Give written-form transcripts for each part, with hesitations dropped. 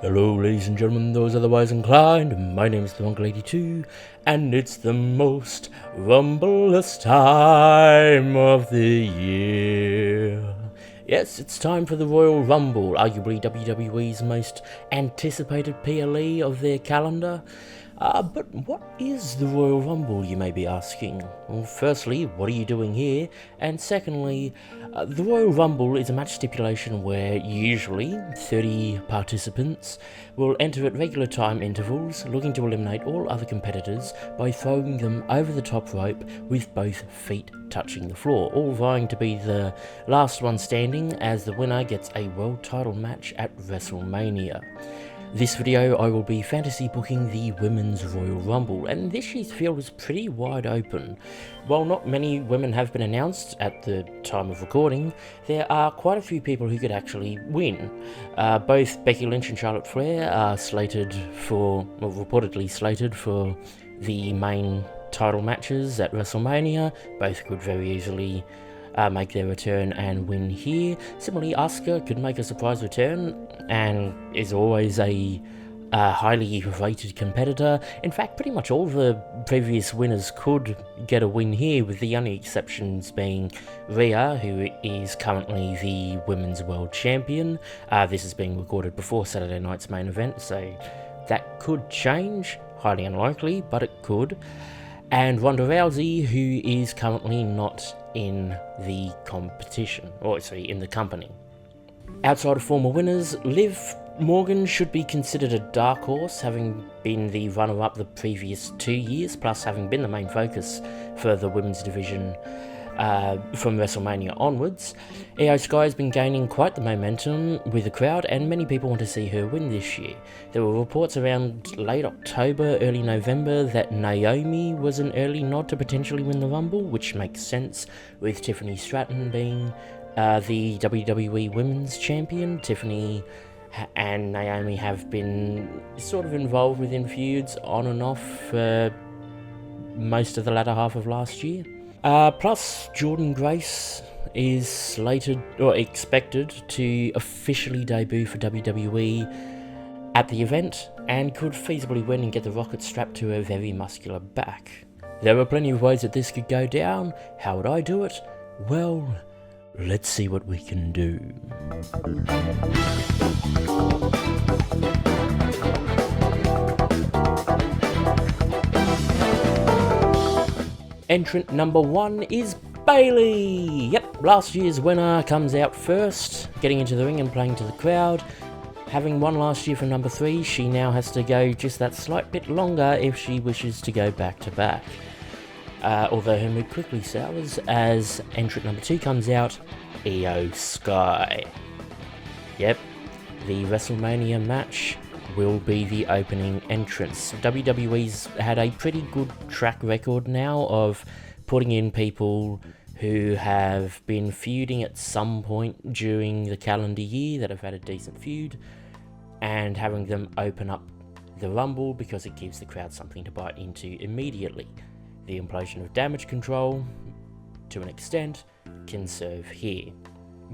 Hello ladies and gentlemen, those otherwise inclined, my name is the Uncle 82, and it's the most rumbleless time of the year. Yes, it's time for the Royal Rumble, arguably WWE's most anticipated PLE of their calendar. But what is the Royal Rumble, you may be asking? Well, firstly, what are you doing here? And secondly, the Royal Rumble is a match stipulation where usually 30 participants will enter at regular time intervals, looking to eliminate all other competitors by throwing them over the top rope with both feet touching the floor, all vying to be the last one standing as the winner gets a world title match at WrestleMania. This video I will be fantasy booking the Women's Royal Rumble, and this year's field is pretty wide open. While not many women have been announced at the time of recording, there are quite a few people who could actually win. Both Becky Lynch and Charlotte Flair are reportedly slated for the main title matches at WrestleMania. Both could very easily make their return and win here. Similarly, Asuka could make a surprise return and is always a highly rated competitor. In fact, pretty much all the previous winners could get a win here, with the only exceptions being Rhea, who is currently the Women's World Champion. This is being recorded before Saturday night's main event, so that could change. Highly unlikely, but it could. And Ronda Rousey, who is currently not in the competition, in the company. Outside of former winners, Liv Morgan should be considered a dark horse, having been the runner-up the previous 2 years, plus having been the main focus for the women's division from WrestleMania onwards. Io Sky has been gaining quite the momentum with the crowd, and many people want to see her win this year. There were reports around late October, early November that Naomi was an early nod to potentially win the Rumble, which makes sense with Tiffany Stratton being the WWE Women's Champion. Tiffany and Naomi have been sort of involved within feuds on and off for most of the latter half of last year. Plus, Jordynne Grace is slated or expected to officially debut for WWE at the event and could feasibly win and get the rocket strapped to her very muscular back. There are plenty of ways that this could go down. How would I do it? Well, let's see what we can do. Entrant number 1 is Bayley. Yep, last year's winner comes out first, getting into the ring and playing to the crowd. Having won last year from number 3, she now has to go just that slight bit longer if she wishes to go back to back. Although her mood quickly sours as entrant number 2 comes out, Io Sky. Yep, the WrestleMania match will be the opening entrance. WWE's had a pretty good track record now of putting in people who have been feuding at some point during the calendar year that have had a decent feud, and having them open up the Rumble because it gives the crowd something to bite into immediately. The implosion of Damage Control, to an extent, can serve here.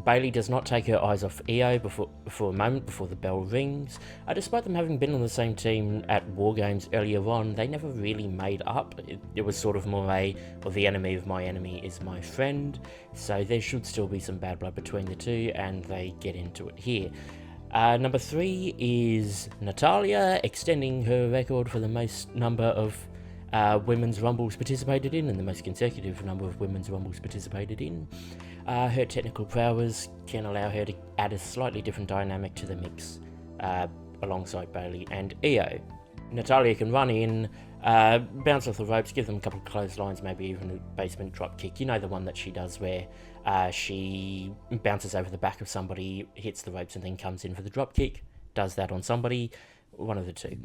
Bayley does not take her eyes off Io for a moment before the bell rings. Despite them having been on the same team at War Games earlier on, they never really made up. It was sort of more the enemy of my enemy is my friend, so there should still be some bad blood between the two, and they get into it here. Number 3 is Natalya, extending her record for the most number of Women's Rumbles participated in, and the most consecutive number of Women's Rumbles participated in. Her technical prowess can allow her to add a slightly different dynamic to the mix alongside Bayley and Io. Natalya can run in, bounce off the ropes, give them a couple of clotheslines, maybe even a basement drop kick. You know, the one that she does where she bounces over the back of somebody, hits the ropes, and then comes in for the drop kick. Does that on somebody. One of the two.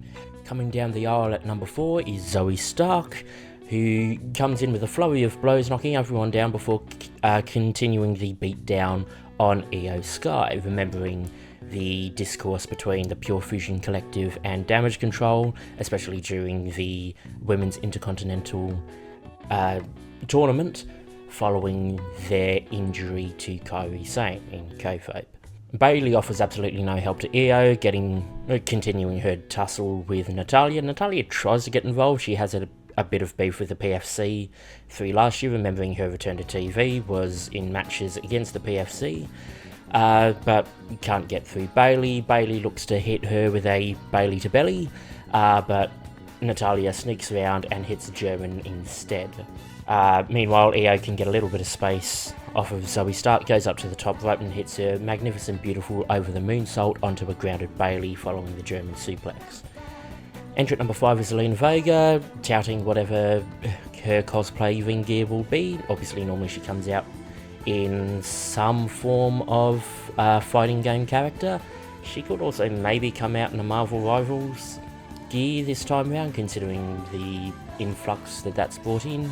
Coming down the aisle at number 4 is Zoe Stark, who comes in with a flurry of blows, knocking everyone down before continuing the beat down on Io Sky, remembering the discourse between the Pure Fusion Collective and Damage Control, especially during the Women's Intercontinental tournament following their injury to Kairi Sane in kayfabe. Bayley offers absolutely no help to Io, getting continuing her tussle with Natalya. Natalya tries to get involved. She has a bit of beef with the PFC through last year, remembering her return to TV was in matches against the PFC. But can't get through Bayley. Bayley looks to hit her with a Bayley to belly, but Natalya sneaks around and hits a German instead. Meanwhile, Io can get a little bit of space off of Zoe Stark, goes up to the top rope and hits her magnificent, beautiful over the moonsault onto a grounded Bayley following the German suplex. Entrant number 5 is Zelina Vega, touting whatever her cosplay ring gear will be. Obviously, normally she comes out in some form of fighting game character. She could also maybe come out in a Marvel Rivals gear this time around, considering the influx that's brought in,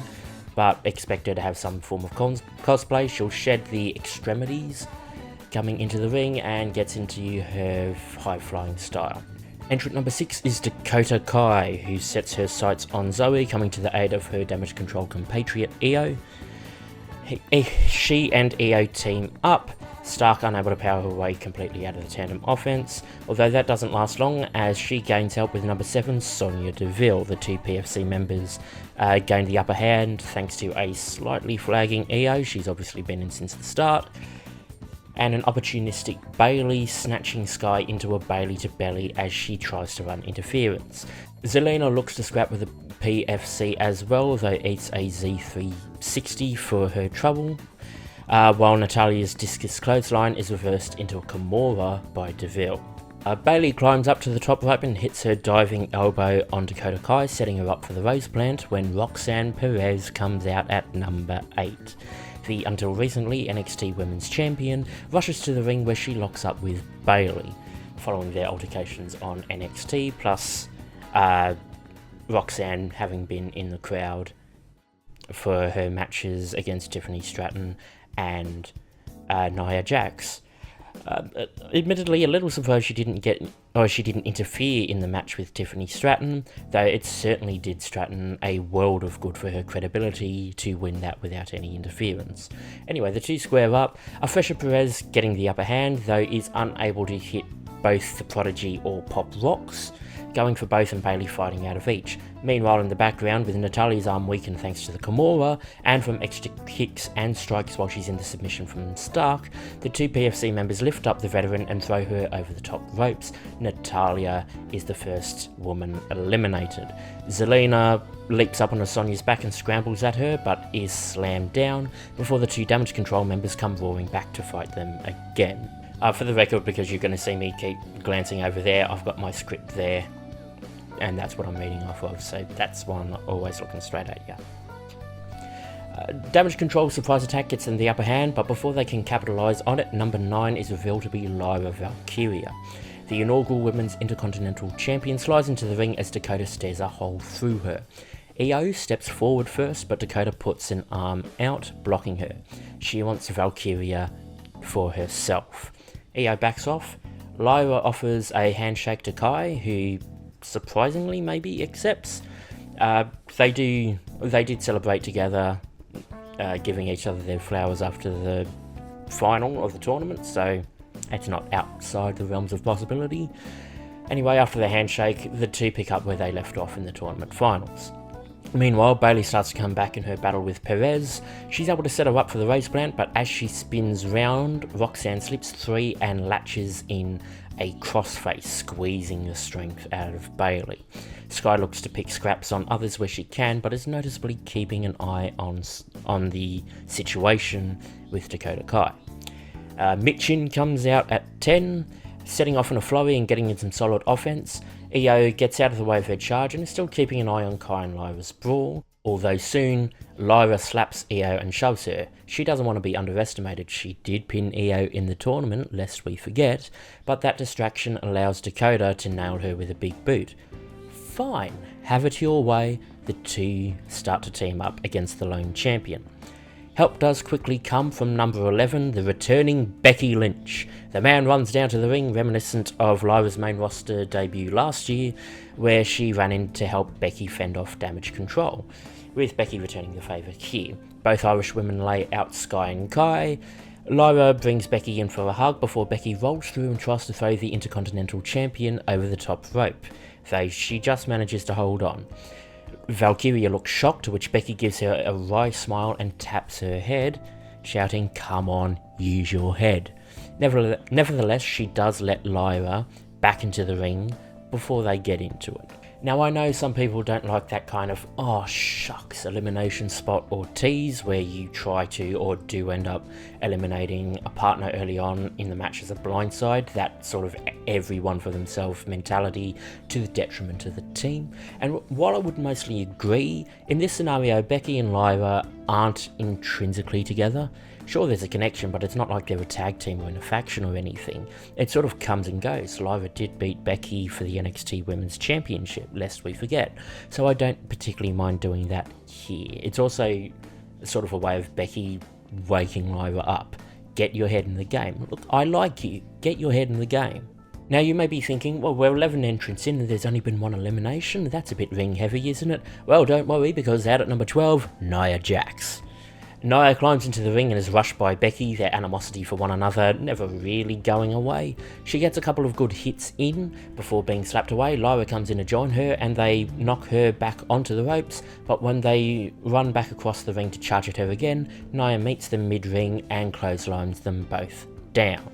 but expect her to have some form of cosplay. She'll shed the extremities coming into the ring and gets into her high-flying style. Entrant number 6 is Dakota Kai, who sets her sights on Zoe, coming to the aid of her damage control compatriot Io. She and Io team up, Stark unable to power her way completely out of the tandem offense, although that doesn't last long as she gains help with number 7, Sonya Deville. The two PFC members gain the upper hand thanks to a slightly flagging Io, she's obviously been in since the start, and an opportunistic Bayley snatching Sky into a Bayley to belly as she tries to run interference. Zelina looks to scrap with the PFC as well, though eats a Z360 for her trouble, while Natalya's discus clothesline is reversed into a Kimura by Deville. Bayley climbs up to the top rope and hits her diving elbow on Dakota Kai, setting her up for the Rose Plant when Roxanne Perez comes out at number 8. The until recently NXT Women's Champion rushes to the ring where she locks up with Bayley, following their altercations on NXT, plus Roxanne having been in the crowd for her matches against Tiffany Stratton and Nia Jax. Admittedly, a little surprised she didn't interfere in the match with Tiffany Stratton, though it certainly did Stratton a world of good for her credibility to win that without any interference. Anyway, the two square up, a fresher Perez getting the upper hand, though is unable to hit both the Prodigy or Pop Rocks, going for both and Bayley fighting out of each. Meanwhile, in the background, with Natalya's arm weakened thanks to the Kimura and from extra kicks and strikes while she's in the submission from Stark, the two PFC members lift up the veteran and throw her over the top ropes. Natalya is the first woman eliminated. Zelina leaps up on Sonya's back and scrambles at her, but is slammed down before the two damage control members come roaring back to fight them again. For the record, because you're going to see me keep glancing over there, I've got my script there, and that's what I'm reading off of, so that's why I'm not always looking straight at you. Damage control surprise attack gets them the upper hand, but before they can capitalise on it, number 9 is revealed to be Lyra Valkyria. The inaugural Women's Intercontinental Champion slides into the ring as Dakota stares a hole through her. Io steps forward first, but Dakota puts an arm out, blocking her. She wants Valkyria for herself. Io backs off. Lyra offers a handshake to Kai, who surprisingly maybe accepts. They did celebrate together, giving each other their flowers after the final of the tournament, so it's not outside the realms of possibility. Anyway, after the handshake, the two pick up where they left off in the tournament finals. Meanwhile, Bayley starts to come back in her battle with Perez. She's able to set her up for the race plant, but as she spins round, Roxanne slips 3 and latches in a crossface, squeezing the strength out of Bayley. Sky looks to pick scraps on others where she can, but is noticeably keeping an eye on the situation with Dakota Kai. Michin comes out at 10, setting off in a flurry and getting in some solid offense. Io gets out of the way of her charge and is still keeping an eye on Kai and Lyra's brawl, although soon Lyra slaps Io and shoves her. She doesn't want to be underestimated. She did pin Io in the tournament, lest we forget, but that distraction allows Dakota to nail her with a big boot. Fine, have it your way. The two start to team up against the lone champion. Help does quickly come from number 11, the returning Becky Lynch. The man runs down to the ring, reminiscent of Lyra's main roster debut last year, where she ran in to help Becky fend off damage control, with Becky returning the favour here. Both Irish women lay out Sky and Kai. Lyra brings Becky in for a hug before Becky rolls through and tries to throw the Intercontinental Champion over the top rope, though she just manages to hold on. Valkyria looks shocked, to which Becky gives her a wry smile and taps her head, shouting, "Come on, use your head." Nevertheless, she does let Lyra back into the ring before they get into it. Now, I know some people don't like that kind of, oh shucks, elimination spot or tease where you try to or do end up eliminating a partner early on in the match as a blindside, that sort of everyone for themselves mentality to the detriment of the team. And while I would mostly agree, in this scenario, Becky and Lyra aren't intrinsically together. Sure, there's a connection, but it's not like they're a tag team or in a faction or anything. It sort of comes and goes. Lyra did beat Becky for the NXT Women's Championship, lest we forget. So I don't particularly mind doing that here. It's also sort of a way of Becky waking Lyra up. Get your head in the game. Look, I like you. Get your head in the game. Now you may be thinking, well, we're 11 entrants in and there's only been one elimination. That's a bit ring heavy, isn't it? Well, don't worry, because out at number 12, Nia Jax. Nia climbs into the ring and is rushed by Becky, their animosity for one another never really going away. She gets a couple of good hits in before being slapped away. Lyra comes in to join her and they knock her back onto the ropes, but when they run back across the ring to charge at her again, Nia meets them mid-ring and clotheslines them both down.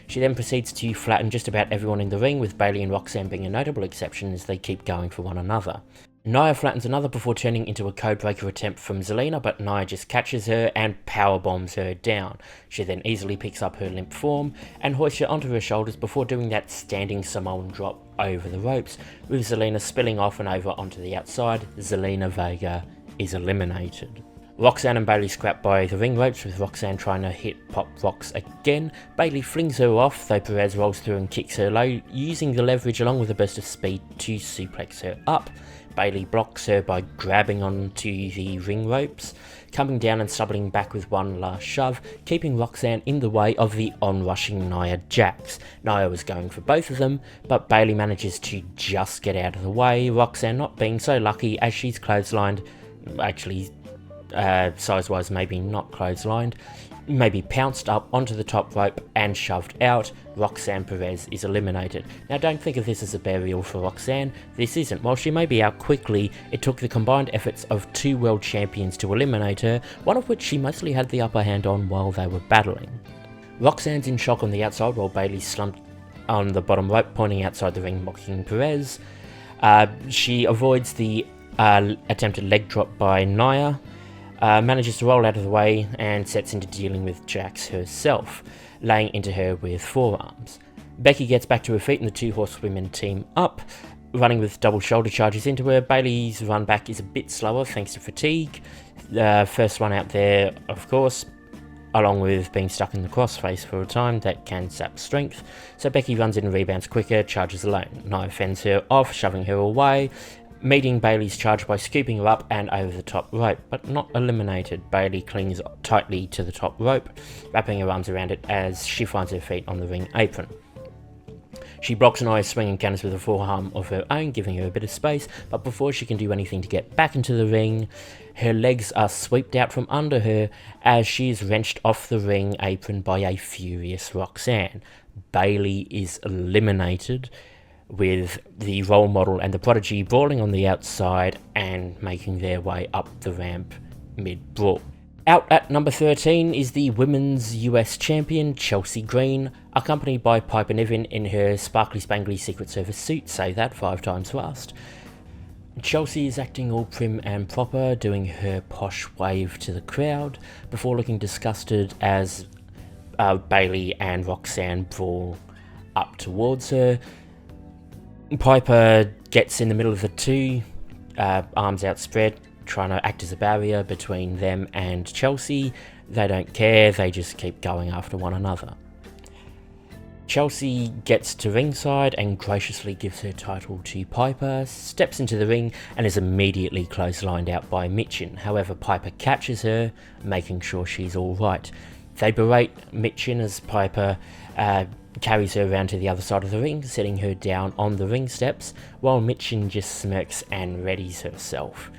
She then proceeds to flatten just about everyone in the ring, with Bayley and Roxanne being a notable exception as they keep going for one another. Nia flattens another before turning into a codebreaker attempt from Zelina, but Nia just catches her and powerbombs her down. She then easily picks up her limp form and hoists her onto her shoulders before doing that standing Samoan drop over the ropes, with Zelina spilling off and over onto the outside. Zelina Vega is eliminated. Roxanne and Bayley scrap by the ring ropes, with Roxanne trying to hit Pop Rox again. Bayley flings her off, though Perez rolls through and kicks her low, using the leverage along with a burst of speed to suplex her up. Bayley blocks her by grabbing onto the ring ropes, coming down and stumbling back with one last shove, keeping Roxanne in the way of the onrushing Nia Jax. Nia was going for both of them, but Bayley manages to just get out of the way, Roxanne not being so lucky as she's clotheslined, actually size-wise maybe not clotheslined, maybe pounced up onto the top rope and shoved out. Roxanne Perez is eliminated. Now don't think of this as a burial for Roxanne, this isn't. While she may be out quickly, it took the combined efforts of two world champions to eliminate her, one of which she mostly had the upper hand on while they were battling. Roxanne's in shock on the outside while Bayley slumped on the bottom rope, pointing outside the ring, mocking Perez. She avoids the attempted leg drop by Nia, manages to roll out of the way and sets into dealing with Jax herself, laying into her with forearms. Becky gets back to her feet and the two horsewomen team up, running with double shoulder charges into her. Bayley's run back is a bit slower thanks to fatigue. First one out there, of course, along with being stuck in the crossface for a time, that can sap strength. So Becky runs in and rebounds quicker, charges alone. Nia fends her off, shoving her away, meeting Bayley's charge by scooping her up and over the top rope, but not eliminated. Bayley clings tightly to the top rope, wrapping her arms around it as she finds her feet on the ring apron. She blocks Nia's swinging counters with a forearm of her own, giving her a bit of space, but before she can do anything to get back into the ring, her legs are swept out from under her as she is wrenched off the ring apron by a furious Roxanne. Bayley is eliminated, with the role model and the prodigy brawling on the outside and making their way up the ramp mid-brawl. Out at number 13 is the Women's US Champion, Chelsea Green, accompanied by Piper Niven in her sparkly-spangly Secret Service suit, say that 5 times fast. Chelsea is acting all prim and proper, doing her posh wave to the crowd, before looking disgusted as Bayley and Roxanne brawl up towards her. Piper gets in the middle of the two, arms outspread, trying to act as a barrier between them and Chelsea. They don't care, they just keep going after one another. Chelsea gets to ringside and graciously gives her title to Piper, steps into the ring and is immediately clotheslined out by Mitchin. However, Piper catches her, making sure she's alright. They berate Mitchin as Piper carries her around to the other side of the ring, setting her down on the ring steps, while Mitchin just smirks and readies herself.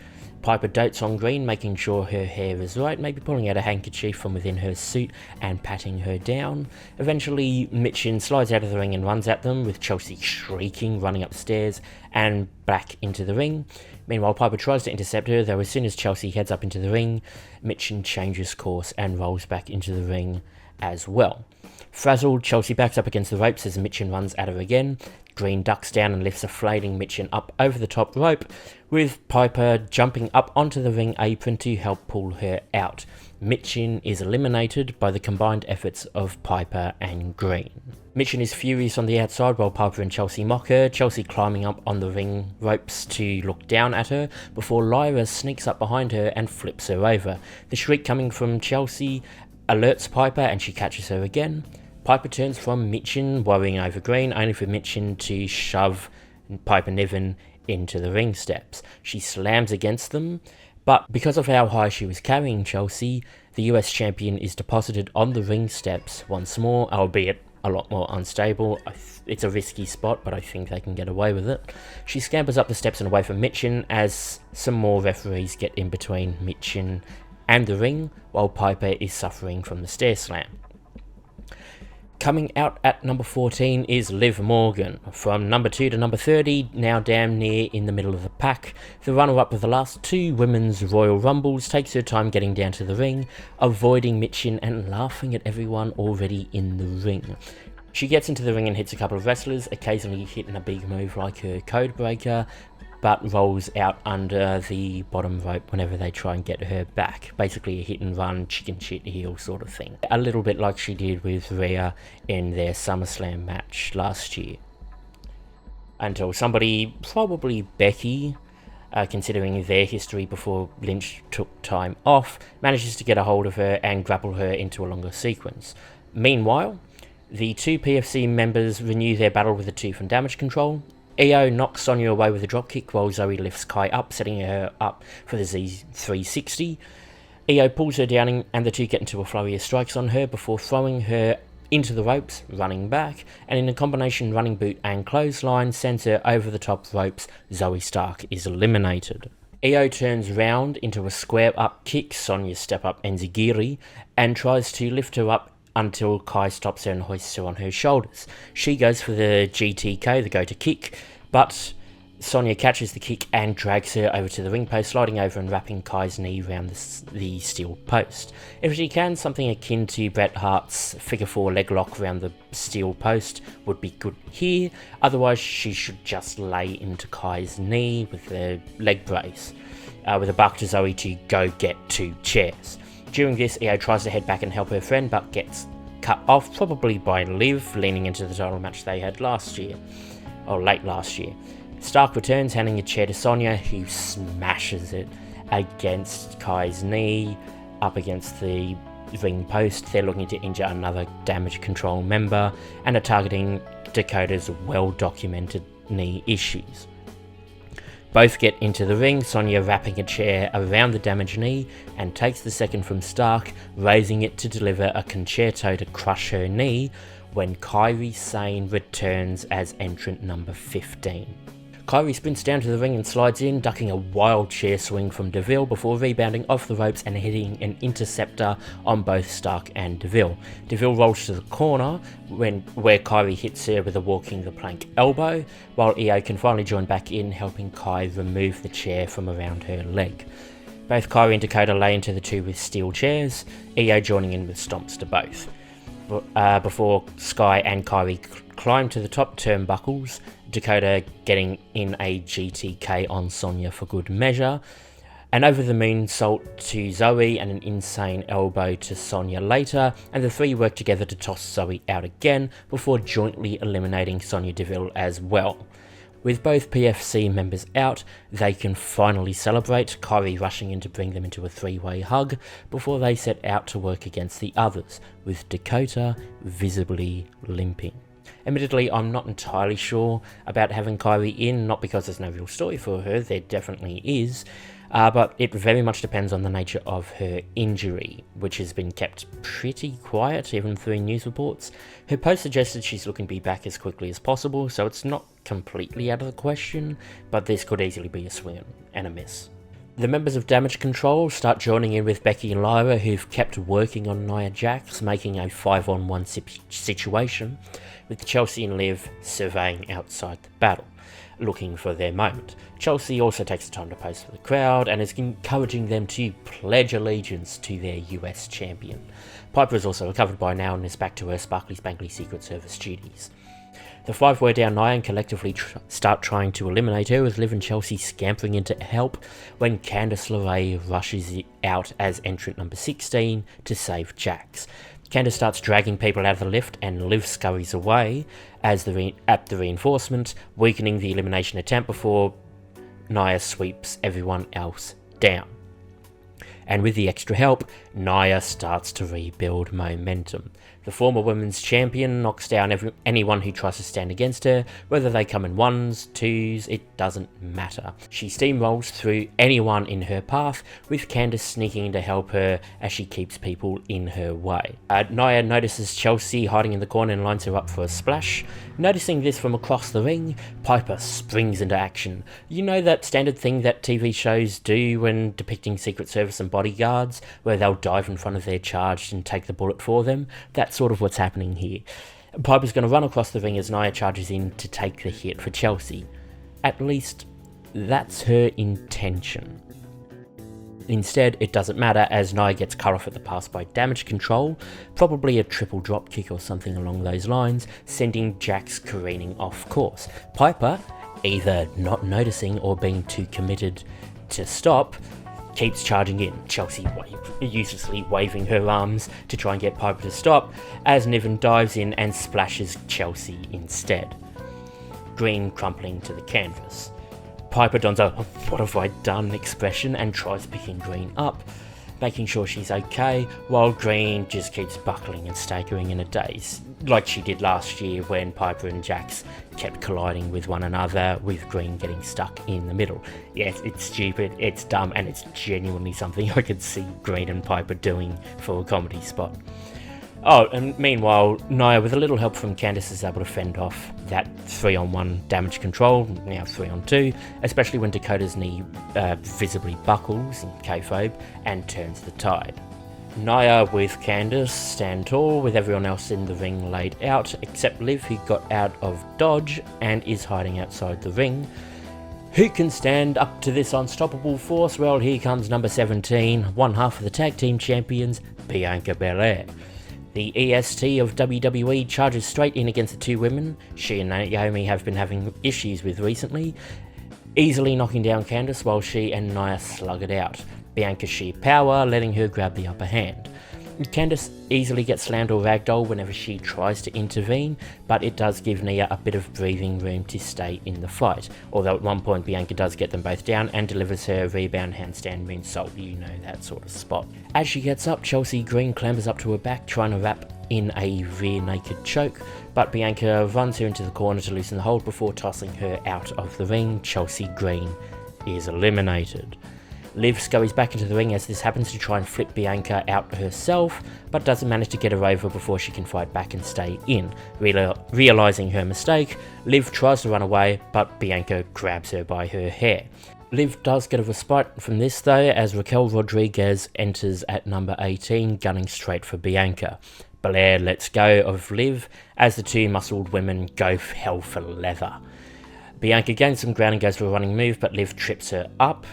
Piper dotes on Green, making sure her hair is right, maybe pulling out a handkerchief from within her suit and patting her down. Eventually, Michin slides out of the ring and runs at them, with Chelsea shrieking, running upstairs and back into the ring. Meanwhile, Piper tries to intercept her, though as soon as Chelsea heads up into the ring, Michin changes course and rolls back into the ring as well. Frazzled, Chelsea backs up against the ropes as Michin runs at her again. Green ducks down and lifts a flailing Michin up over the top rope, with Piper jumping up onto the ring apron to help pull her out. Michin is eliminated by the combined efforts of Piper and Green. Michin is furious on the outside while Piper and Chelsea mock her, Chelsea climbing up on the ring ropes to look down at her before Lyra sneaks up behind her and flips her over. The shriek coming from Chelsea alerts Piper and she catches her again. Piper turns from Michin, worrying over Green, only for Michin to shove Piper Niven into the ring steps. She slams against them, but because of how high she was carrying Chelsea, the US champion is deposited on the ring steps once more, albeit a lot more unstable. It's a risky spot, but I think they can get away with it. She scampers up the steps and away from Michin as some more referees get in between Michin and the ring, while Piper is suffering from the stair slam. Coming out at number 14 is Liv Morgan. From number 2 to number 30, now damn near in the middle of the pack, the runner-up of the last 2 women's Royal Rumbles takes her time getting down to the ring, avoiding Michin and laughing at everyone already in the ring. She gets into the ring and hits a couple of wrestlers, occasionally hitting a big move like her code breaker, but rolls out under the bottom rope whenever they try and get her back. Basically a hit and run, chicken shit heel sort of thing. A little bit like she did with Rhea in their SummerSlam match last year. Until somebody, probably Becky, considering their history before Lynch took time off, manages to get a hold of her and grapple her into a longer sequence. Meanwhile, the 2 PFC members renew their battle with the 2 from Damage Control. Io knocks Sonya away with a dropkick while Zoe lifts Kai up, setting her up for the Z360. Io pulls her down and the 2 get into a flurry of strikes on her before throwing her into the ropes, running back, and in a combination running boot and clothesline sends her over the top ropes. Zoe Stark is eliminated. Io turns round into a square up kick, Sonya's step up enzigiri, and tries to lift her up until Kai stops her and hoists her on her shoulders. She goes for the GTK, the go-to kick, but Sonya catches the kick and drags her over to the ring post, sliding over and wrapping Kai's knee around the steel post. If she can, something akin to Bret Hart's figure 4 leg lock around the steel post would be good here, otherwise she should just lay into Kai's knee with the leg brace, with a buck to Zoe to go get 2 chairs. During this, Io tries to head back and help her friend, but gets cut off, probably by Liv, leaning into the title match they had last year, or late last year. Stark returns, handing a chair to Sonya, who smashes it against Kai's knee, up against the ring post. They're looking to injure another Damage Control member, and are targeting Dakota's well-documented knee issues. Both get into the ring, Sonya wrapping a chair around the damaged knee and takes the second from Stark, raising it to deliver a concerto to crush her knee when Kairi Sane returns as entrant number 15. Kairi sprints down to the ring and slides in, ducking a wild chair swing from Deville before rebounding off the ropes and hitting an interceptor on both Stark and Deville. Deville rolls to the corner where Kairi hits her with a walking the plank elbow, while Io can finally join back in, helping Kai remove the chair from around her leg. Both Kairi and Dakota lay into the 2 with steel chairs, Io joining in with stomps to both. Before Sky and Kairi climb to the top turnbuckles, Dakota getting in a GTK on Sonya for good measure, an over-the-moon salt to Zoe and an insane elbow to Sonya later, and the 3 work together to toss Zoe out again before jointly eliminating Sonya Deville as well. With both PFC members out, they can finally celebrate, Kairi rushing in to bring them into a 3-way hug before they set out to work against the others, with Dakota visibly limping. Admittedly, I'm not entirely sure about having Kairi in, not because there's no real story for her, there definitely is, but it very much depends on the nature of her injury, which has been kept pretty quiet, even through news reports. Her post suggested she's looking to be back as quickly as possible, so it's not completely out of the question, but this could easily be a swing and a miss. The members of Damage Control start joining in with Becky and Lyra, who've kept working on Nia Jax, making a 5-on-1 situation, with Chelsea and Liv surveying outside the battle, looking for their moment. Chelsea also takes the time to pose for the crowd and is encouraging them to pledge allegiance to their US champion. Piper is also recovered by now and is back to her sparkly spankly Secret Service duties. The five wear down Nia and collectively start trying to eliminate her, with Liv and Chelsea scampering in to help when Candice LeRae rushes out as entrant number 16 to save Jax. Candice starts dragging people out of the lift and Liv scurries away at the reinforcement, weakening the elimination attempt before Nia sweeps everyone else down. And with the extra help, Nia starts to rebuild momentum. The former women's champion knocks down anyone who tries to stand against her, whether they come in ones, twos, it doesn't matter. She steamrolls through anyone in her path, with Candice sneaking in to help her as she keeps people in her way. Nia notices Chelsea hiding in the corner and lines her up for a splash. Noticing this from across the ring, Piper springs into action. You know that standard thing that TV shows do when depicting Secret Service and bodyguards, where they'll dive in front of their charged and take the bullet for them? That's sort of what's happening here. Piper's going to run across the ring as Nia charges in to take the hit for Chelsea. At least, that's her intention. Instead, it doesn't matter as Nia gets cut off at the pass by Damage Control, probably a triple drop kick or something along those lines, sending Jax careening off course. Piper, either not noticing or being too committed to stop, keeps charging in, Chelsea uselessly waving her arms to try and get Piper to stop, as Niven dives in and splashes Chelsea instead. Green crumpling to the canvas. Piper dons a "what have I done" expression and tries picking Green up, making sure she's okay, while Green just keeps buckling and staggering in a daze, like she did last year when Piper and Jax kept colliding with one another, with Green getting stuck in the middle. Yes, it's stupid, it's dumb, and it's genuinely something I could see Green and Piper doing for a comedy spot. Oh, and meanwhile, Nia, with a little help from Candice, is able to fend off that 3-on-1 Damage Control, now 3-on-2, especially when Dakota's knee visibly buckles in kayfabe and turns the tide. Nia with Candice stand tall, with everyone else in the ring laid out, except Liv, who got out of dodge and is hiding outside the ring. Who can stand up to this unstoppable force? Well, here comes number 17, one half of the tag team champions, Bianca Belair. The EST of WWE charges straight in against the two women she and Naomi have been having issues with recently, easily knocking down Candice while she and Nia slug it out. Bianca's sheer power letting her grab the upper hand. Candice easily gets slammed or ragdolled whenever she tries to intervene, but it does give Nia a bit of breathing room to stay in the fight, although at one point Bianca does get them both down and delivers her rebound handstand moonsault, you know, that sort of spot. As she gets up, Chelsea Green clambers up to her back trying to wrap in a rear naked choke, but Bianca runs her into the corner to loosen the hold before tossing her out of the ring. Chelsea Green is eliminated. Liv scurries back into the ring as this happens to try and flip Bianca out herself, but doesn't manage to get her over before she can fight back and stay in. Realising her mistake, Liv tries to run away, but Bianca grabs her by her hair. Liv does get a respite from this though, as Raquel Rodriguez enters at number 18, gunning straight for Bianca. Belair lets go of Liv as the two muscled women go hell for leather. Bianca gains some ground and goes for a running move, but Liv trips her up,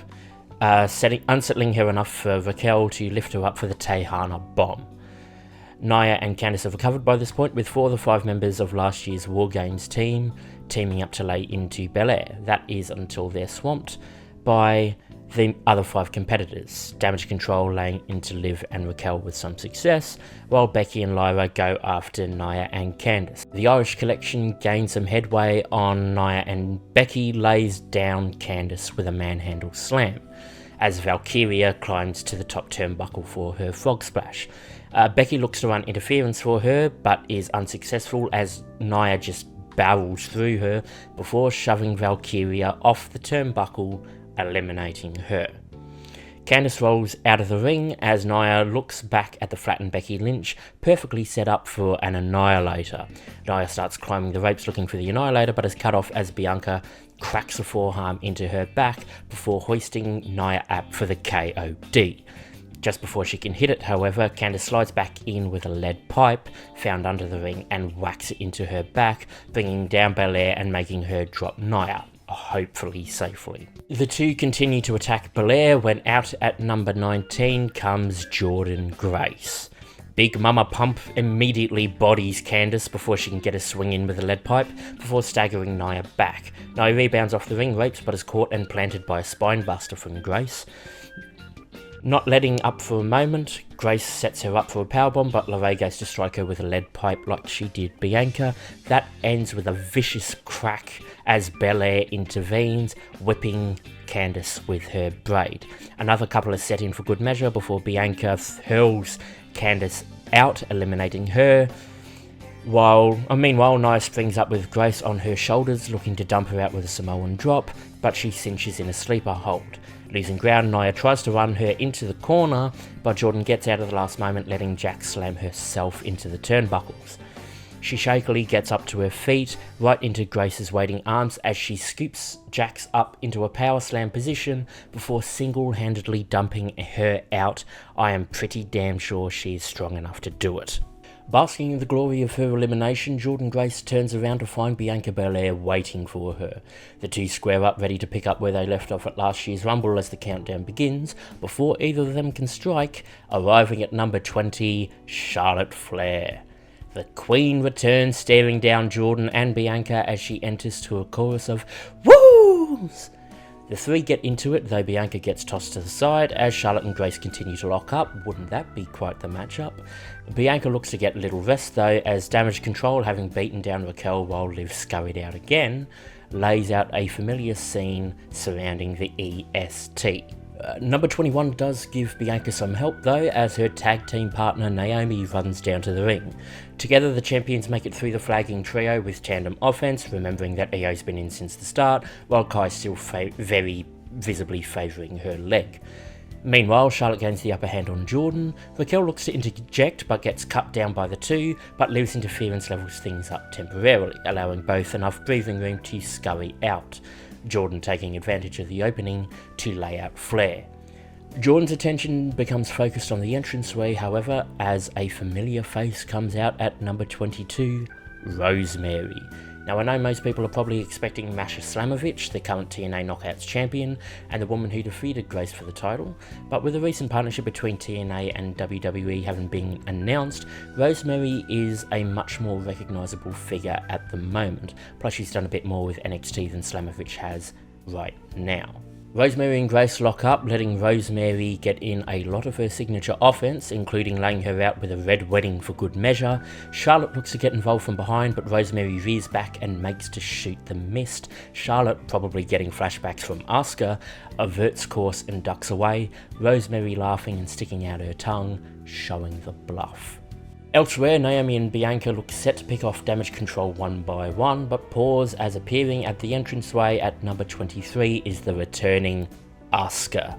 unsettling her enough for Raquel to lift her up for the Tejana bomb. Nia and Candice have recovered by this point, with 4 of the 5 members of last year's War Games team teaming up to lay into Belair. That is until they're swamped by the other 5 competitors. Damage Control laying into Liv and Raquel with some success, while Becky and Lyra go after Nia and Candice. The Irish Collection gains some headway on Nia, and Becky lays down Candice with a manhandle slam, as Valkyria climbs to the top turnbuckle for her frog splash. Becky looks to run interference for her, but is unsuccessful as Nia just barrels through her before shoving Valkyria off the turnbuckle, eliminating her. Candice rolls out of the ring as Nia looks back at the flattened Becky Lynch, perfectly set up for an Annihilator. Nia starts climbing the ropes looking for the Annihilator, but is cut off as Bianca cracks a forearm into her back before hoisting Nia up for the KOD. Just before she can hit it, however, Candice slides back in with a lead pipe found under the ring and whacks it into her back, bringing down Belair and making her drop Nia, hopefully safely. The two continue to attack Belair when out at number 19 comes Jordynne Grace. Big Mama Pump immediately bodies Candice before she can get a swing in with a lead pipe, before staggering Nia back. Nia rebounds off the ring ropes but is caught and planted by a spine buster from Grace. Not letting up for a moment, Grace sets her up for a powerbomb, but LeRae goes to strike her with a lead pipe like she did Bianca. That ends with a vicious crack as Belair intervenes, whipping Candice with her braid. Another couple are set in for good measure before Bianca hurls Candice out, eliminating her. Meanwhile, Nia springs up with Grace on her shoulders, looking to dump her out with a Samoan drop, but she cinches in a sleeper hold. Losing ground, Nia tries to run her into the corner, but Jordynne gets out at the last moment, letting Jax slam herself into the turnbuckles. She shakily gets up to her feet, right into Grace's waiting arms as she scoops Jax up into a power slam position before single-handedly dumping her out. I am pretty damn sure she is strong enough to do it. Basking in the glory of her elimination, Jordynne Grace turns around to find Bianca Belair waiting for her. The two square up, ready to pick up where they left off at last year's Rumble as the countdown begins, before either of them can strike, arriving at number 20, Charlotte Flair. The Queen returns, staring down Jordynne and Bianca as she enters to a chorus of woos! The three get into it, though Bianca gets tossed to the side as Charlotte and Grace continue to lock up. Wouldn't that be quite the matchup? Bianca looks to get a little rest though, as Damage Control, having beaten down Raquel while Liv scurried out again, lays out a familiar scene surrounding the EST. Number 21 does give Bianca some help though, as her tag team partner Naomi runs down to the ring. Together the champions make it through the flagging trio with tandem offense, remembering that Io's been in since the start, while Kai's still very visibly favouring her leg. Meanwhile, Charlotte gains the upper hand on Jordynne. Raquel looks to interject but gets cut down by the two, but Liv's interference levels things up temporarily, allowing both enough breathing room to scurry out. Jordynne taking advantage of the opening to lay out Flair. Jordynne's attention becomes focused on the entranceway, however, as a familiar face comes out at number 22, Rosemary. Now, I know most people are probably expecting Masha Slamovich, the current TNA Knockouts champion, and the woman who defeated Grace for the title, but with the recent partnership between TNA and WWE having been announced, Rosemary is a much more recognisable figure at the moment, plus she's done a bit more with NXT than Slamovich has right now. Rosemary and Grace lock up, letting Rosemary get in a lot of her signature offense, including laying her out with a red wedding for good measure. Charlotte looks to get involved from behind, but Rosemary veers back and makes to shoot the mist. Charlotte, probably getting flashbacks from Asuka, averts course and ducks away, Rosemary laughing and sticking out her tongue, showing the bluff. Elsewhere, Naomi and Bianca look set to pick off Damage Control one by one, but pause as appearing at the entranceway at number 23 is the returning Asuka.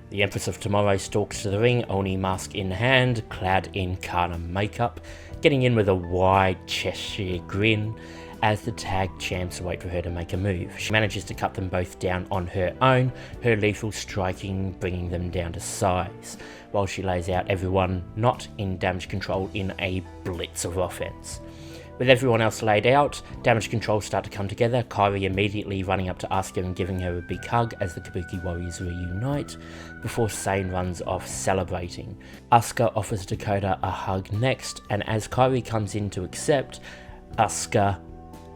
The Empress of Tomorrow stalks to the ring, Oni mask in hand, clad in Kana makeup, getting in with a wide Cheshire grin as the tag champs wait for her to make a move. She manages to cut them both down on her own, her lethal striking bringing them down to size, while she lays out everyone not in Damage Control in a blitz of offense. With everyone else laid out, Damage Control start to come together, Kairi immediately running up to Asuka and giving her a big hug as the Kabuki Warriors reunite, before Sane runs off celebrating. Asuka offers Dakota a hug next, and as Kairi comes in to accept, Asuka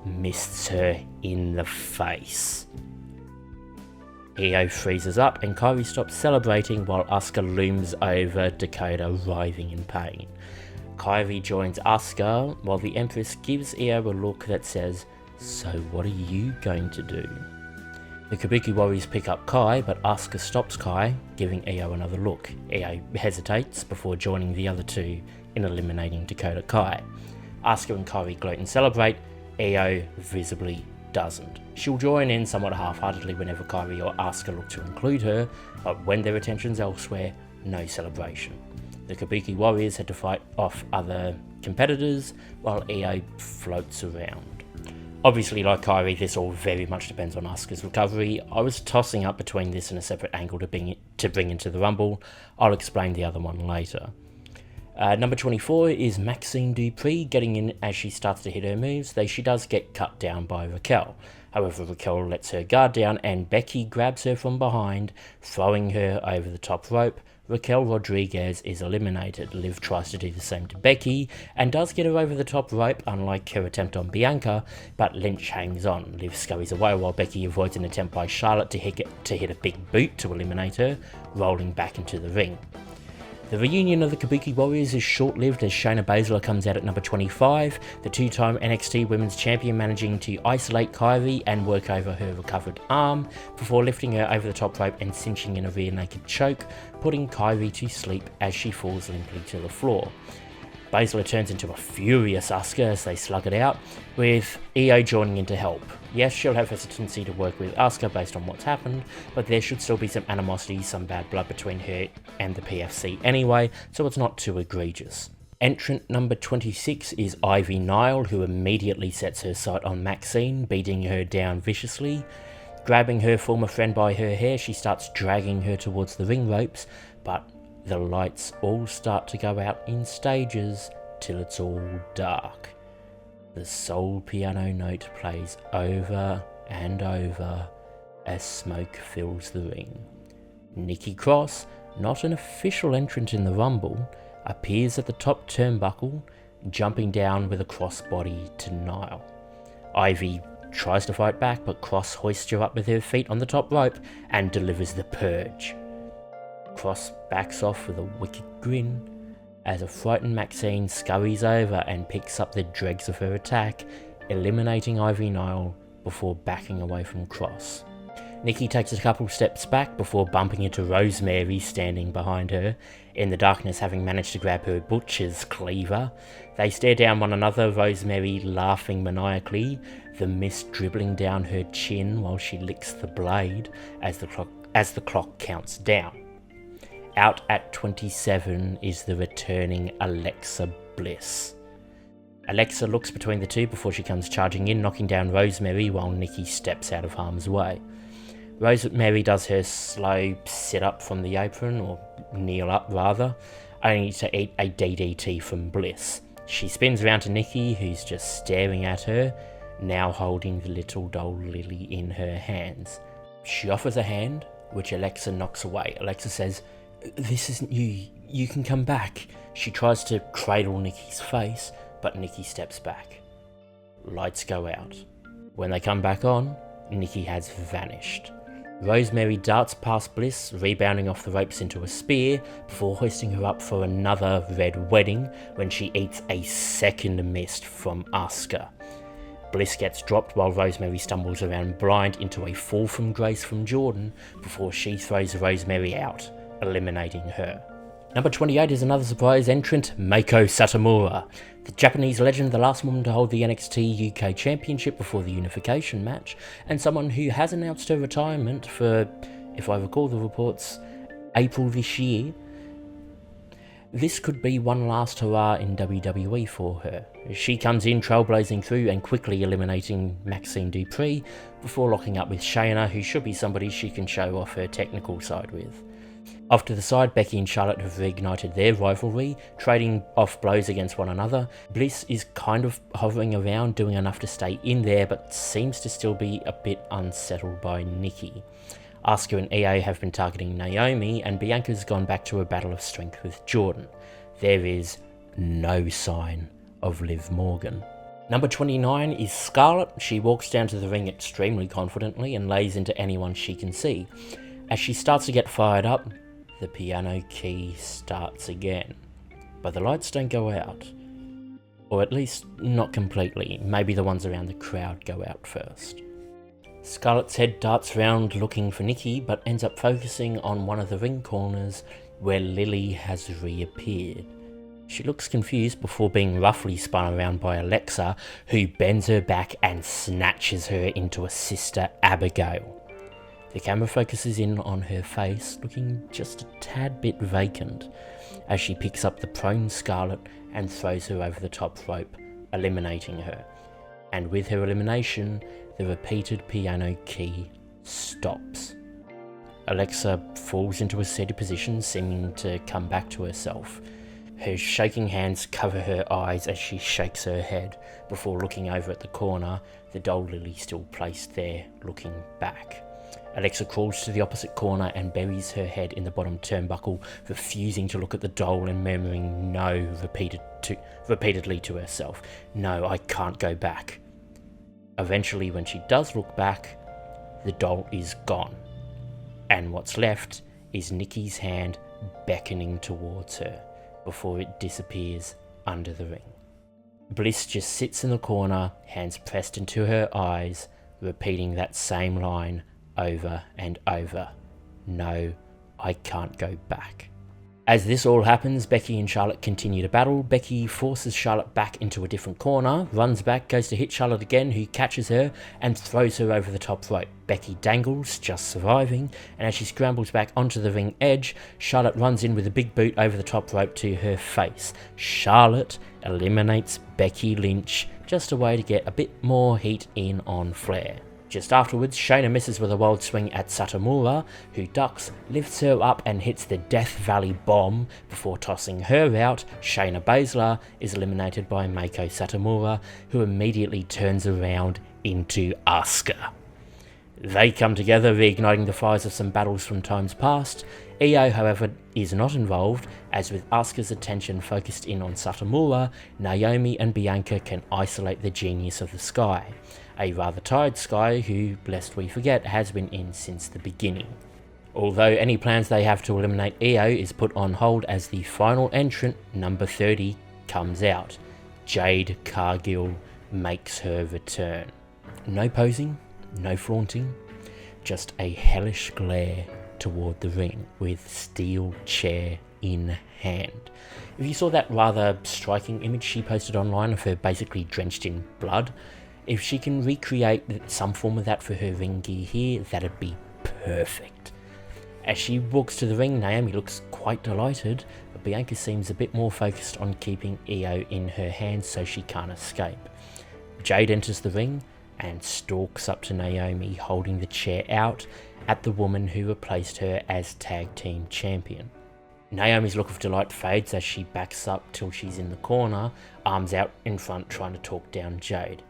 mists her in the face. Io freezes up and Kairi stops celebrating while Asuka looms over Dakota, writhing in pain. Kairi joins Asuka while the Empress gives Io a look that says, "So what are you going to do?" The Kabuki Warriors pick up Kai, but Asuka stops Kai, giving Io another look. Io hesitates before joining the other two in eliminating Dakota Kai. Asuka and Kairi gloat and celebrate, Io visibly doesn't. She'll join in somewhat half-heartedly whenever Kairi or Asuka look to include her, but when their attention's elsewhere, no celebration. The Kabuki Warriors had to fight off other competitors, while Io floats around. Obviously, like Kairi, this all very much depends on Asuka's recovery. I was tossing up between this and a separate angle to bring into the Rumble. I'll explain the other one later. Number 24 is Maxine Dupree getting in as she starts to hit her moves, though she does get cut down by Raquel. However, Raquel lets her guard down and Becky grabs her from behind, throwing her over the top rope. Raquel Rodriguez is eliminated. Liv tries to do the same to Becky and does get her over the top rope, unlike her attempt on Bianca, but Lynch hangs on. Liv scurries away while Becky avoids an attempt by Charlotte to hit a big boot to eliminate her, rolling back into the ring. The reunion of the Kabuki Warriors is short-lived as Shayna Baszler comes out at number 25, the two-time NXT Women's Champion managing to isolate Kairi and work over her recovered arm, before lifting her over the top rope and cinching in a rear naked choke, putting Kairi to sleep as she falls limply to the floor. Baszler turns into a furious Asuka as they slug it out, with Io joining in to help. Yes, she'll have hesitancy to work with Asuka based on what's happened, but there should still be some animosity, some bad blood between her and the PFC anyway, so it's not too egregious. Entrant number 26 is Ivy Nile, who immediately sets her sight on Maxine, beating her down viciously. Grabbing her former friend by her hair, she starts dragging her towards the ring ropes, but the lights all start to go out in stages till it's all dark. The soul piano note plays over and over as smoke fills the ring. Nikki Cross, not an official entrant in the Rumble, appears at the top turnbuckle, jumping down with a crossbody to Nile. Ivy tries to fight back, but Cross hoists her up with her feet on the top rope and delivers the purge. Cross backs off with a wicked grin as a frightened Maxine scurries over and picks up the dregs of her attack, eliminating Ivy Nile before backing away from Cross. Nikki takes a couple steps back before bumping into Rosemary standing behind her, in the darkness having managed to grab her butcher's cleaver. They stare down one another, Rosemary laughing maniacally, the mist dribbling down her chin while she licks the blade as the clock counts down. Out at 27 is the returning Alexa Bliss. Alexa looks between the two before she comes charging in, knocking down Rosemary while Nikki steps out of harm's way. Rosemary does her slow sit-up from the apron, or kneel up rather, only to eat a DDT from Bliss. She spins around to Nikki, who's just staring at her, now holding the little doll Lily in her hands. She offers a hand, which Alexa knocks away. Alexa says, "This isn't you. You can come back." She tries to cradle Nikki's face, but Nikki steps back. Lights go out. When they come back on, Nikki has vanished. Rosemary darts past Bliss, rebounding off the ropes into a spear, before hoisting her up for another red wedding when she eats a second mist from Asuka. Bliss gets dropped while Rosemary stumbles around blind into a fall from grace from Jordan before she throws Rosemary out, eliminating her. Number 28 is another surprise entrant, Meiko Satomura. The Japanese legend, the last woman to hold the NXT UK Championship before the unification match, and someone who has announced her retirement for, if I recall the reports, April this year. This could be one last hurrah in WWE for her. She comes in trailblazing through and quickly eliminating Maxine Dupree before locking up with Shayna, who should be somebody she can show off her technical side with. Off to the side, Becky and Charlotte have reignited their rivalry, trading off blows against one another. Bliss is kind of hovering around, doing enough to stay in there, but seems to still be a bit unsettled by Nikki. Asuka and Io have been targeting Naomi, and Bianca's gone back to a battle of strength with Jordan. There is no sign of Liv Morgan. Number 29 is Scarlett. She walks down to the ring extremely confidently and lays into anyone she can see. As she starts to get fired up, the piano key starts again. But the lights don't go out. Or at least not completely. Maybe the ones around the crowd go out first. Scarlett's head darts round looking for Nikki, but ends up focusing on one of the ring corners where Lily has reappeared. She looks confused before being roughly spun around by Alexa, who bends her back and snatches her into her sister Abigail. The camera focuses in on her face, looking just a tad bit vacant, as she picks up the prone Scarlet and throws her over the top rope, eliminating her. And with her elimination, the repeated piano key stops. Alexa falls into a seated position, seeming to come back to herself. Her shaking hands cover her eyes as she shakes her head before looking over at the corner, the doll Lily still placed there, looking back. Alexa crawls to the opposite corner and buries her head in the bottom turnbuckle, refusing to look at the doll and murmuring no repeatedly to herself. No, I can't go back. Eventually, when she does look back, the doll is gone. And what's left is Nikki's hand beckoning towards her before it disappears under the ring. Bliss just sits in the corner, hands pressed into her eyes, repeating that same line over and over. No, I can't go back. As this all happens, Becky and Charlotte continue to battle. Becky forces Charlotte back into a different corner, runs back, goes to hit Charlotte again, who catches her and throws her over the top rope. Becky dangles, just surviving, and as she scrambles back onto the ring edge, Charlotte runs in with a big boot over the top rope to her face. Charlotte eliminates Becky Lynch, just a way to get a bit more heat in on Flair. Just afterwards, Shayna misses with a wild swing at Satomura, who ducks, lifts her up and hits the Death Valley Bomb. Before tossing her out, Shayna Baszler is eliminated by Meiko Satomura, who immediately turns around into Asuka. They come together, reigniting the fires of some battles from times past. Io, however, is not involved, as with Asuka's attention focused in on Satomura, Naomi and Bianca can isolate the genius of the Sky. A rather tired Sky who, lest we forget, has been in since the beginning. Although any plans they have to eliminate Io is put on hold as the final entrant, number 30, comes out. Jade Cargill makes her return. No posing, no flaunting, just a hellish glare toward the ring with steel chair in hand. If you saw that rather striking image she posted online of her basically drenched in blood, if she can recreate some form of that for her ring gear here, that'd be perfect. As she walks to the ring, Naomi looks quite delighted, but Bianca seems a bit more focused on keeping Io in her hands so she can't escape. Jade enters the ring and stalks up to Naomi, holding the chair out at the woman who replaced her as tag team champion. Naomi's look of delight fades as she backs up till she's in the corner, arms out in front trying to talk down Jade.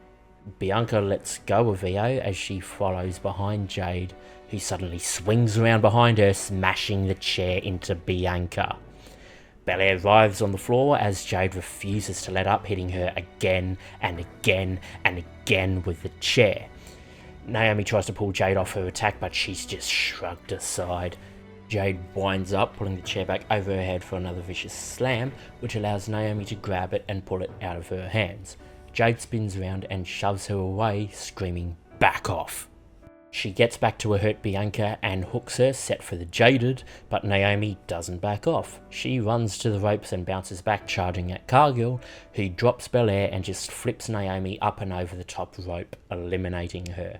Bianca lets go of Io as she follows behind Jade, who suddenly swings around behind her, smashing the chair into Bianca. Belair writhes on the floor as Jade refuses to let up, hitting her again and again and again with the chair. Naomi tries to pull Jade off her attack, but she's just shrugged aside. Jade winds up, pulling the chair back over her head for another vicious slam, which allows Naomi to grab it and pull it out of her hands. Jade spins around and shoves her away, screaming, "Back off!" She gets back to a hurt Bianca and hooks her, set for the Jaded, but Naomi doesn't back off. She runs to the ropes and bounces back, charging at Cargill, who drops Belair and just flips Naomi up and over the top rope, eliminating her.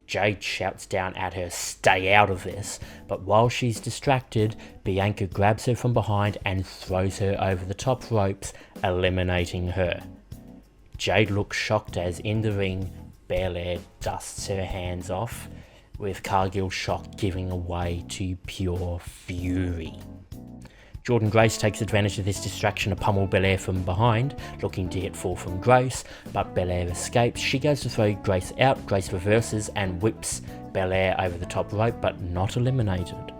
Jade shouts down at her, "Stay out of this," but while she's distracted, Bianca grabs her from behind and throws her over the top ropes, eliminating her. Jade looks shocked as in the ring, Belair dusts her hands off, with Cargill's shock giving way to pure fury. Jordynne Grace takes advantage of this distraction to pummel Belair from behind, looking to hit fall from Grace, but Belair escapes. She goes to throw Grace out, Grace reverses and whips Belair over the top rope, but not eliminated.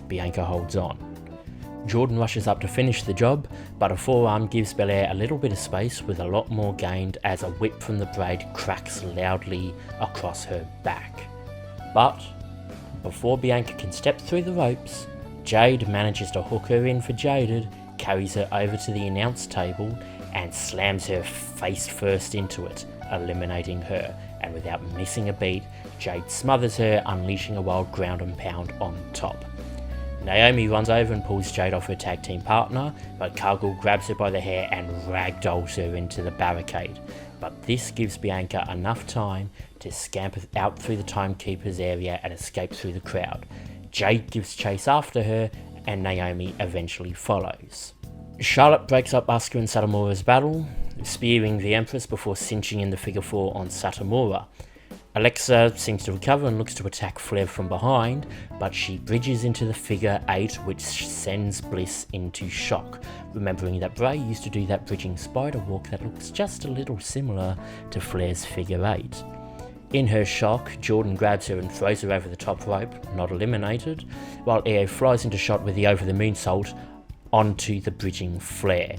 Bianca holds on. Jordynne rushes up to finish the job, but a forearm gives Belair a little bit of space with a lot more gained as a whip from the braid cracks loudly across her back. But before Bianca can step through the ropes, Jade manages to hook her in for Jaded, carries her over to the announce table and slams her face first into it, eliminating her, and without missing a beat, Jade smothers her, unleashing a wild ground and pound on top. Naomi runs over and pulls Jade off her tag team partner, but Cargill grabs her by the hair and ragdolls her into the barricade. But this gives Bianca enough time to scamper out through the timekeeper's area and escape through the crowd. Jade gives chase after her, and Naomi eventually follows. Charlotte breaks up Asuka and Satomura's battle, spearing the Empress before cinching in the figure 4 on Satomura. Alexa seems to recover and looks to attack Flair from behind, but she bridges into the figure 8, which sends Bliss into shock, remembering that Bray used to do that bridging spider walk that looks just a little similar to Flair's figure 8. In her shock, Jordan grabs her and throws her over the top rope, not eliminated, while Io flies into shot with the over the moonsault onto the bridging Flair.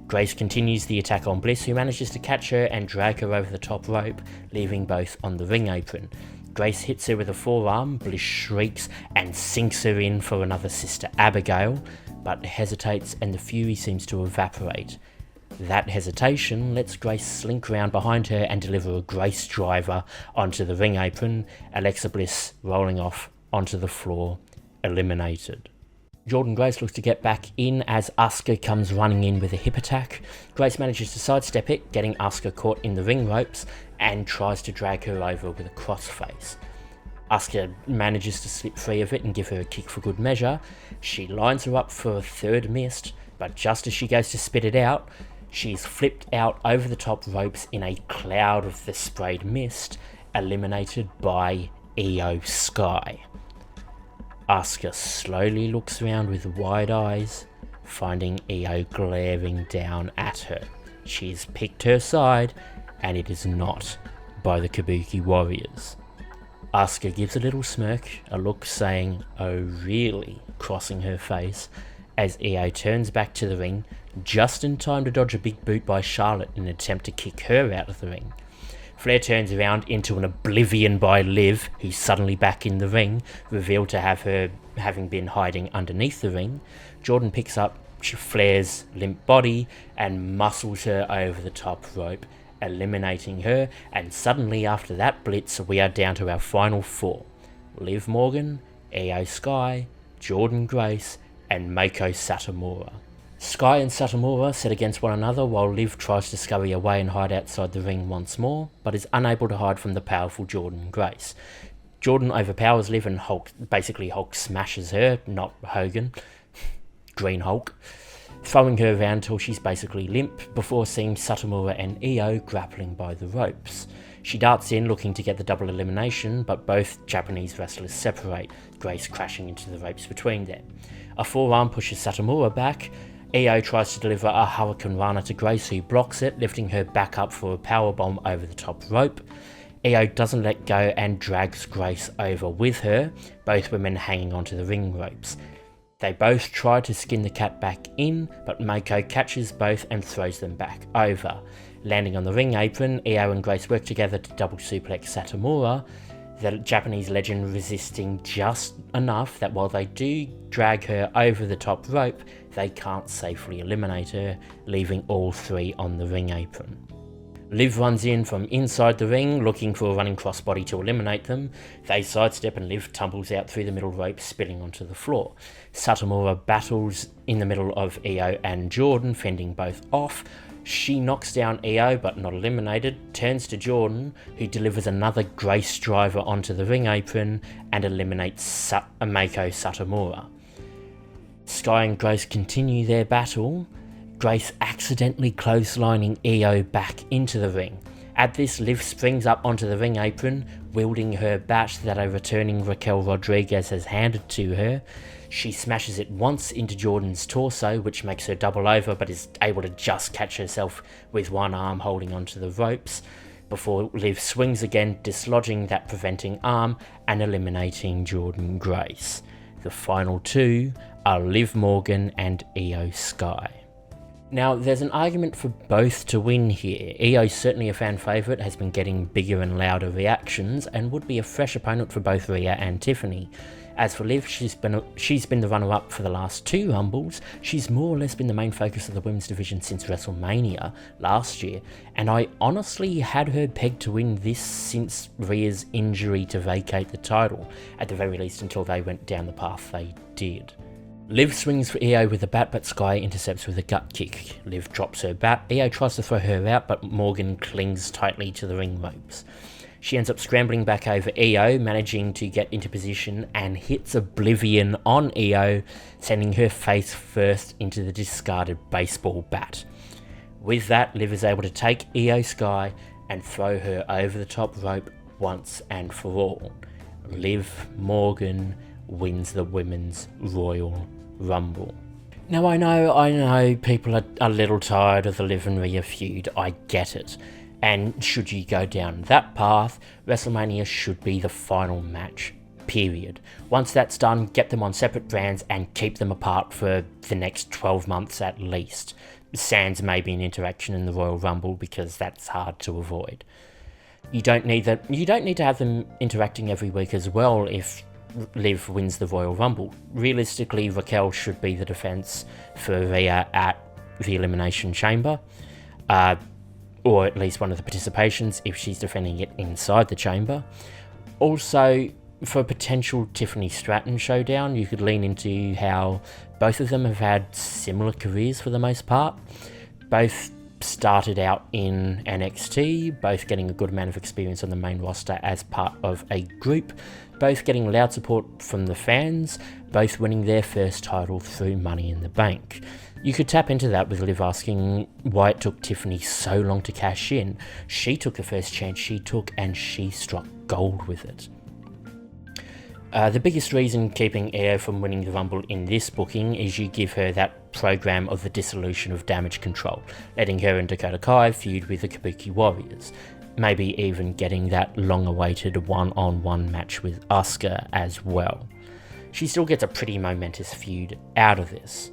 Grace continues the attack on Bliss, who manages to catch her and drag her over the top rope, leaving both on the ring apron. Grace hits her with a forearm, Bliss shrieks and sinks her in for another Sister Abigail, but hesitates and the fury seems to evaporate. That hesitation lets Grace slink around behind her and deliver a Grace driver onto the ring apron, Alexa Bliss rolling off onto the floor, eliminated. Jordynne Grace looks to get back in as Asuka comes running in with a hip attack. Grace manages to sidestep it, getting Asuka caught in the ring ropes, and tries to drag her over with a crossface. Asuka manages to slip free of it and give her a kick for good measure. She lines her up for a third missed, but just as she goes to spit it out, she's flipped out over the top ropes in a cloud of the sprayed mist, eliminated by Io Sky. Asuka slowly looks around with wide eyes, finding Io glaring down at her. She's picked her side, and it is not by the Kabuki Warriors. Asuka gives a little smirk, a look saying, "Oh really?" crossing her face, as Io turns back to the ring, just in time to dodge a big boot by Charlotte in an attempt to kick her out of the ring. Flair turns around into an oblivion by Liv, who's suddenly back in the ring, revealed to have her having been hiding underneath the ring. Jordan picks up Flair's limp body and muscles her over the top rope, eliminating her, and suddenly after that blitz we are down to our final 4. Liv Morgan, Io Sky, Jordynne Grace, and Mako Satomura. Sky and Satomura set against one another while Liv tries to scurry away and hide outside the ring once more, but is unable to hide from the powerful Jordynne Grace. Jordan overpowers Liv and Hulk smashes her, not Hogan, Green Hulk, throwing her around till she's basically limp before seeing Satomura and Io grappling by the ropes. She darts in looking to get the double elimination, but both Japanese wrestlers separate, Grace crashing into the ropes between them. A forearm pushes Satomura back. Io tries to deliver a Hurricane Rana to Grace, who blocks it, lifting her back up for a powerbomb over the top rope. Io doesn't let go and drags Grace over with her, both women hanging onto the ring ropes. They both try to skin the cat back in, but Mako catches both and throws them back over. Landing on the ring apron, Io and Grace work together to double suplex Satomura, the Japanese legend resisting just enough that while they do drag her over the top rope, they can't safely eliminate her, leaving all 3 on the ring apron. Liv runs in from inside the ring, looking for a running crossbody to eliminate them. They sidestep and Liv tumbles out through the middle rope, spilling onto the floor. Satomura battles in the middle of Io and Jordan, fending both off. She knocks down Io, but not eliminated, turns to Jordan, who delivers another Grace driver onto the ring apron and eliminates Mako Satomura. Sky and Grace continue their battle, Grace accidentally clotheslining Io back into the ring. At this, Liv springs up onto the ring apron, wielding her bat that a returning Raquel Rodriguez has handed to her. She smashes it once into Jordan's torso, which makes her double over, but is able to just catch herself with one arm holding onto the ropes, before Liv swings again, dislodging that preventing arm and eliminating Jordynne Grace. The final 2 are Liv Morgan and Io Sky. Now, there's an argument for both to win here. Io's certainly a fan favourite, has been getting bigger and louder reactions, and would be a fresh opponent for both Rhea and Tiffany. As for Liv, she's been the runner-up for the last 2 Rumbles. She's more or less been the main focus of the women's division since WrestleMania last year, and I honestly had her pegged to win this since Rhea's injury to vacate the title, at the very least until they went down the path they did. Liv swings for Io with a bat, but Sky intercepts with a gut kick. Liv drops her bat. Io tries to throw her out, but Morgan clings tightly to the ring ropes. She ends up scrambling back over Io, managing to get into position and hits Oblivion on Io, sending her face first into the discarded baseball bat. With that, Liv is able to take Io Sky and throw her over the top rope once and for all. Liv Morgan wins the Women's Royal Rumble. Now I know people are a little tired of the Liv and Rhea feud, I get it. And should you go down that path, WrestleMania should be the final match, period. Once that's done, get them on separate brands and keep them apart for the next 12 months at least. Sans maybe an interaction in the Royal Rumble because that's hard to avoid. You don't need to have them interacting every week as well if Liv wins the Royal Rumble. Realistically, Raquel should be the defense for Rhea at the Elimination Chamber, or at least one of the participations if she's defending it inside the chamber. Also, for a potential Tiffany Stratton showdown, you could lean into how both of them have had similar careers for the most part. Both started out in NXT, both getting a good amount of experience on the main roster as part of a group, both getting loud support from the fans, both winning their first title through Money in the Bank. You could tap into that with Liv asking why it took Tiffany so long to cash in. She took the first chance she took and she struck gold with it. The biggest reason keeping Io from winning the Rumble in this booking is you give her that program of the dissolution of Damage Control, letting her and Dakota Kai feud with the Kabuki Warriors, maybe even getting that long-awaited one-on-one match with Asuka as well. She still gets a pretty momentous feud out of this.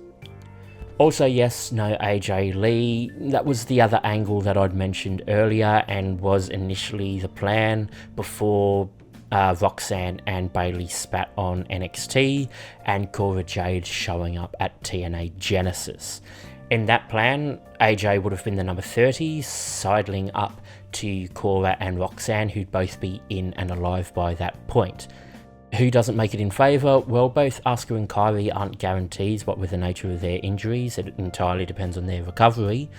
Also, yes, no AJ Lee. That was the other angle that I'd mentioned earlier and was initially the plan before Roxanne and Bayley spat on NXT and Cora Jade showing up at TNA Genesis. In that plan, AJ would have been the number 30, sidling up to Cora and Roxanne, who'd both be in and alive by that point. Who doesn't make it in favour? Well, both Asuka and Kairi aren't guarantees what with the nature of their injuries. It entirely depends on their recovery.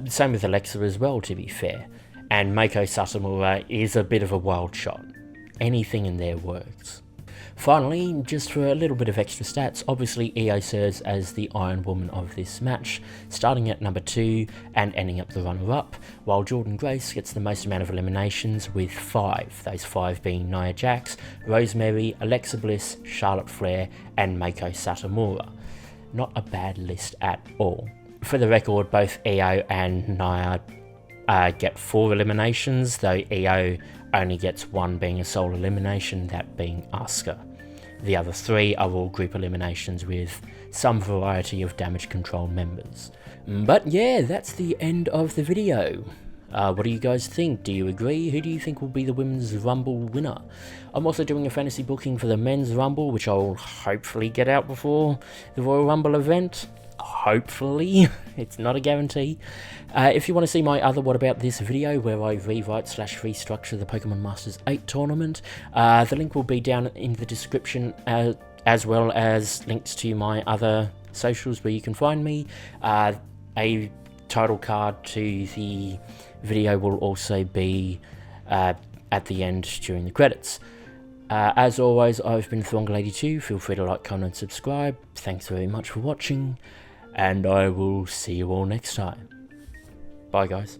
Same with Alexa as well, to be fair. And Meiko Satomura is a bit of a wild shot. Anything in there works. Finally, just for a little bit of extra stats, obviously Io serves as the Iron Woman of this match, starting at number 2 and ending up the runner-up, while Jordynne Grace gets the most amount of eliminations with 5, those 5 being Nia Jax, Rosemary, Alexa Bliss, Charlotte Flair and Meiko Satomura. Not a bad list at all. For the record, both Io and Nia get 4 eliminations, though Io only gets 1 being a sole elimination, that being Asuka. The other 3 are all group eliminations with some variety of Damage Control members. But yeah, that's the end of the video. What do you guys think? Do you agree? Who do you think will be the Women's Rumble winner? I'm also doing a fantasy booking for the Men's Rumble, which I'll hopefully get out before the Royal Rumble event. Hopefully. It's not a guarantee. If you want to see my other What About This video where I rewrite/restructure the Pokemon Masters 8 tournament, the link will be down in the description, as well as links to my other socials where you can find me. A title card to the video will also be at the end during the credits. As always, I've been Throngalady2. Feel free to like, comment and subscribe. Thanks very much for watching, and I will see you all next time. Bye guys.